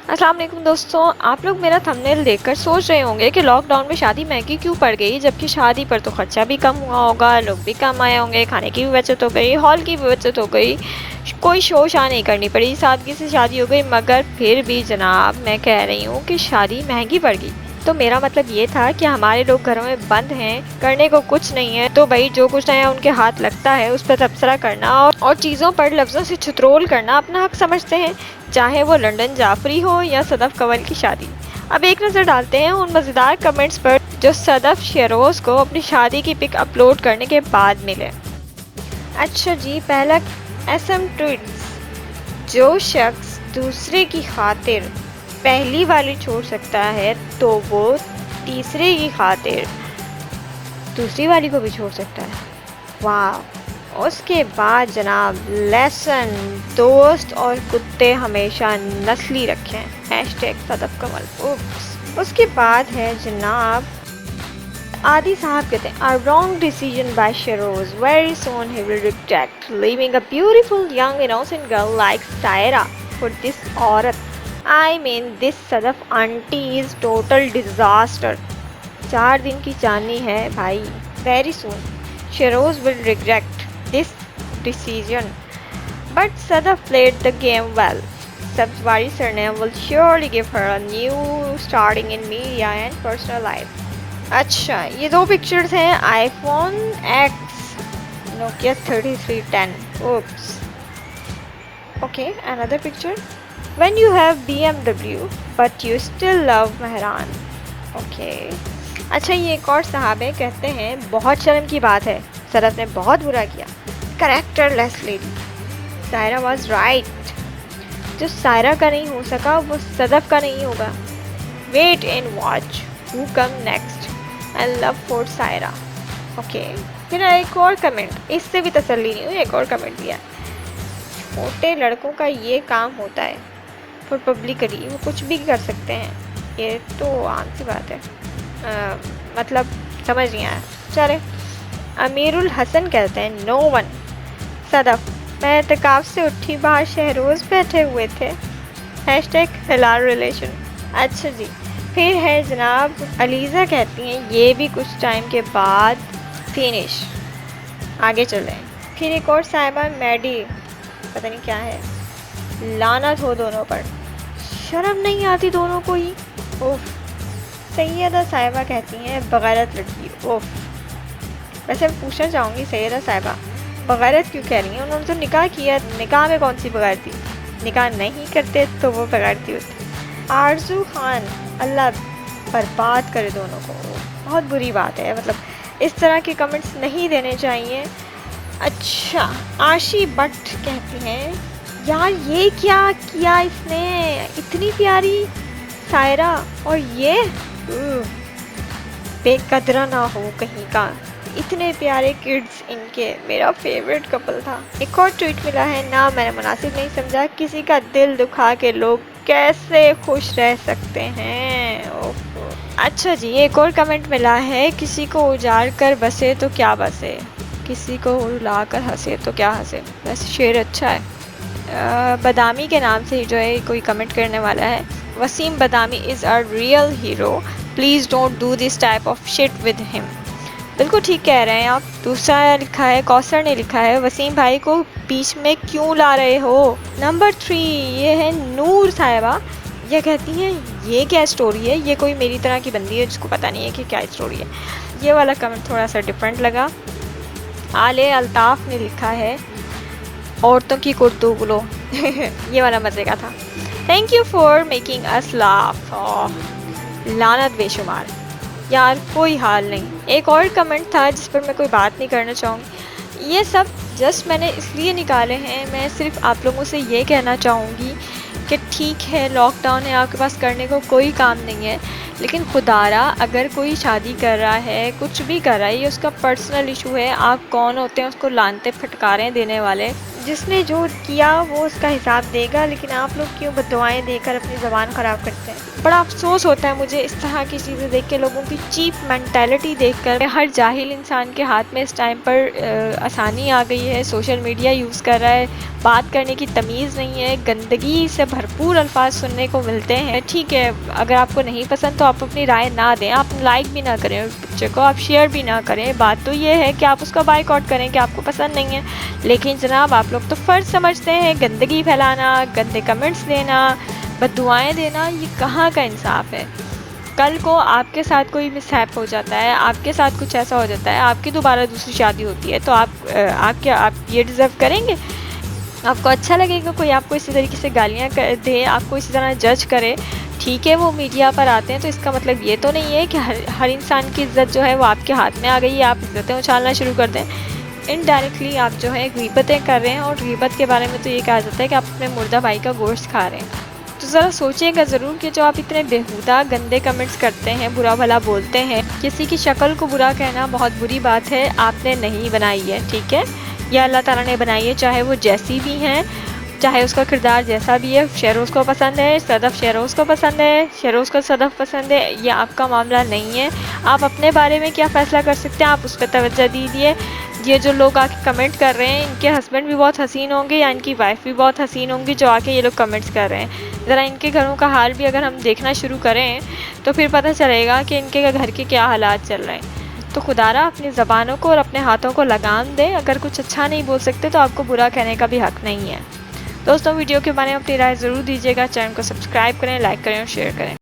अस्सलाम वालेकुम दोस्तों, आप लोग मेरा थंबनेल देखकर सोच रहे होंगे कि लॉकडाउन में शादी महंगी क्यों पड़ गई, जबकि शादी पर तो खर्चा भी कम हुआ होगा, लोग भी कम आए होंगे, खाने की भी बचत हो गई, हॉल की भी बचत हो गई, कोई शो शाह नहीं करनी पड़ी, सादगी से शादी हो गई। मगर फिर भी जनाब मैं कह रही हूँ कि शादी महंगी पड़ गई। तो मेरा मतलब ये था कि हमारे लोग घरों में बंद हैं, करने को कुछ नहीं है, तो भाई जो कुछ नया उनके हाथ लगता है उस पर तबसरा करना और चीज़ों पर लफ्ज़ों से छुतरोल करना अपना हक समझते हैं, चाहे वो लंदन जाफरी हो या सदफ कंवल की शादी। अब एक नज़र डालते हैं उन मज़ेदार कमेंट्स पर जो सदफ शेरोज़ को अपनी शादी की पिक अपलोड करने के बाद मिले। अच्छा जी, पहला एसएम ट्वीट्स, जो शख्स दूसरे की खातिर पहली वाली छोड़ सकता है तो वो तीसरे की खातिर दूसरी वाली को भी छोड़ सकता है। वाह। उसके बाद जनाब लेसन, दोस्त और कुत्ते हमेशा नस्ली रखें, हैशटैग सदफ कमल। उप्स। उसके बाद है जनाब आदि साहब कहते हैं a wrong decision by Shiroz, very soon he will reject leaving a beautiful young innocent girl like Saira for this औरत। I mean this Sadaf aunty is total disaster। 4 दिन की चांदनी है भाई। Very soon Shiroz will regret this decision, but Sadaf played the game well। Sabzwari surname will surely give her a new starting in media and personal life। अच्छा, ये दो pictures हैं iPhone X Nokia 3310। Oops. Okay, another picture when you have BMW but you still love Mehran. Okay. अच्छा, ये एक और साहबे कहते हैं बहुत शर्म की बात है, सदफ ने बहुत बुरा किया, characterless lady. Saira was right, जो सायरा का नहीं हो सका वो सदफ का नहीं होगा। Wait and watch who come next and love for Saira. Okay, फिर एक और कमेंट, इससे भी तसल्ली नहीं हुई, एक और कमेंट दिया, छोटे लड़कों का ये काम होता है, फॉर पब्लिकली वो कुछ भी कर सकते हैं। ये तो आम सी बात है, मतलब समझ नहीं आया। चले, अमीरुल हसन कहते हैं नो वन। सदफ, मैं एतकाफ़ से उठी, बाहर शहरोज़ बैठे हुए थे, हैशटैग हिलाल रिलेशन। अच्छा जी, फिर है जनाब अलीज़ा कहती हैं ये भी कुछ टाइम के बाद फिनिश। आगे चलें। फिर एक और साहिबा मैडी, पता नहीं क्या है, लानत हो दोनों पर, शर्म नहीं आती दोनों को ही। उफ। सैयदा साहिबा कहती हैं बगैरत लड़की। उफ। वैसे मैं पूछना चाहूँगी सैयदा साहिबा बगैरत क्यों कह रही हैं? उन्होंने तो निकाह किया, निकाह में कौन सी बगैरती? निकाह नहीं करते तो वो बगैरती होती। आरजू खान, अल्लाह बर्बाद करे दोनों को, बहुत बुरी बात है, मतलब इस तरह के कमेंट्स नहीं देने चाहिए। अच्छा, आशी भट्ट कहती हैं यार ये क्या किया इसने, इतनी प्यारी सायरा और ये बेकदरा ना हो कहीं का, इतने प्यारे किड्स इनके, मेरा फेवरेट कपल था। एक और ट्वीट मिला है, ना मैंने मुनासिब नहीं समझा, किसी का दिल दुखा के लोग कैसे खुश रह सकते हैं। ओहो। अच्छा जी, एक और कमेंट मिला है, किसी को उजाड़ कर बसे तो क्या बसे, किसी को रुला कर हंसे तो क्या हंसे। वैसे शेर अच्छा है। बदामी के नाम से जो है कोई कमेंट करने वाला है, Wasim Badami is a real hero, please don't do this type of shit with him. बिल्कुल ठीक कह रहे हैं आप। दूसरा लिखा है, कौसर ने लिखा है, वसीम भाई को बीच में क्यों ला रहे हो। नंबर 3 ये है नूर साहिबा, ये कहती हैं ये क्या स्टोरी है, ये कोई मेरी तरह की बंदी है जिसको पता नहीं है कि क्या स्टोरी है। ये वाला कमेंट थोड़ा सा डिफरेंट लगा। आले अल्ताफ़ ने लिखा है औरतों की कुर्तू बोलो। ये वाला मज़े का था। Thank you for making us laugh. लानत बेशुमार यार, कोई हाल नहीं। एक और कमेंट था जिस पर मैं कोई बात नहीं करना चाहूँगी, ये सब जस्ट मैंने इसलिए निकाले हैं, मैं सिर्फ आप लोगों से ये कहना चाहूँगी कि ठीक है लॉकडाउन है, आपके पास करने को कोई काम नहीं है, लेकिन खुदारा अगर कोई शादी कर रहा है, कुछ भी कर रहा है, ये उसका पर्सनल इशू है। आप कौन होते हैं उसको लानते फटकारें देने वाले? जिसने जो किया वो उसका हिसाब देगा, लेकिन आप लोग क्यों बद्दुआएं देकर अपनी ज़बान ख़राब करते हैं? बड़ा अफसोस होता है मुझे इस तरह की चीज़ें देख के, लोगों की चीप मेंटालिटी देखकर। हर जाहिल इंसान के हाथ में इस टाइम पर आसानी आ गई है, सोशल मीडिया यूज़ कर रहा है, बात करने की तमीज़ नहीं है, गंदगी से भरपूर अल्फाज सुनने को मिलते हैं। ठीक है, अगर आपको नहीं पसंद तो आप अपनी राय ना दें, आप लाइक भी ना करें उस पिक्चर को, आप शेयर भी ना करें। बात तो ये है कि आप उसका बाइकआउट करें कि आपको पसंद नहीं है। लेकिन जनाब, आप लोग तो फ़र्ज़ समझते हैं गंदगी फैलाना, गंदे कमेंट्स देना, बद्दुआएं देना, ये कहाँ का इंसाफ है? कल को आपके साथ कोई मिसहैप हो जाता है, आपके साथ कुछ ऐसा हो जाता है, आपकी दोबारा दूसरी शादी होती है, तो आप ये डिज़र्व करेंगे? आपको अच्छा लगेगा कोई आपको इसी तरीके से गालियाँ दे, आपको इसी तरह जज करे? ठीक है, वो मीडिया पर आते हैं तो इसका मतलब ये तो नहीं है कि हर इंसान की इज़्ज़त जो है वो आपके हाथ में आ गई है, आप इज़्ज़तें उछालना शुरू कर दें। इनडायरेक्टली आप जो है गीबतें कर रहे हैं, और गीबत के बारे में तो ये कहा जाता है कि आप अपने मुर्दा भाई का गोश्त खा रहे हैं। तो ज़रा सोचिएगा ज़रूर कि जो आप इतने बेहुदा गंदे कमेंट्स करते हैं, बुरा भला बोलते हैं, किसी की शक्ल को बुरा कहना बहुत बुरी बात है, आपने नहीं बनाई है, ठीक है? या अल्लाह ताला ने बनाई है, चाहे वो जैसी भी हैं, चाहे उसका किरदार जैसा भी है। शेरोज़ को पसंद है, सदफ़ शेरोज़ को पसंद है, शेरोज़ को सदफ़ पसंद है, ये आपका मामला नहीं है। आप अपने बारे में क्या फ़ैसला कर सकते हैं, आप उस पर तवज्जो दीजिए। ये जो लोग आके कमेंट कर रहे हैं, इनके हस्बैंड भी बहुत हसीन होंगे या इनकी वाइफ भी बहुत हसीन होंगी जो आके ये लोग कमेंट्स कर रहे हैं। ज़रा इनके घरों का हाल भी अगर हम देखना शुरू करें तो फिर पता चलेगा कि इनके घर के क्या हालात चल रहे हैं। तो खुदारा अपनी ज़बानों को और अपने हाथों को लगाम दें। अगर कुछ अच्छा नहीं बोल सकते तो आपको बुरा कहने का भी हक़ नहीं है। दोस्तों, वीडियो के बारे में अपनी राय ज़रूर दीजिएगा। चैनल को सब्सक्राइब करें, लाइक करें और शेयर करें।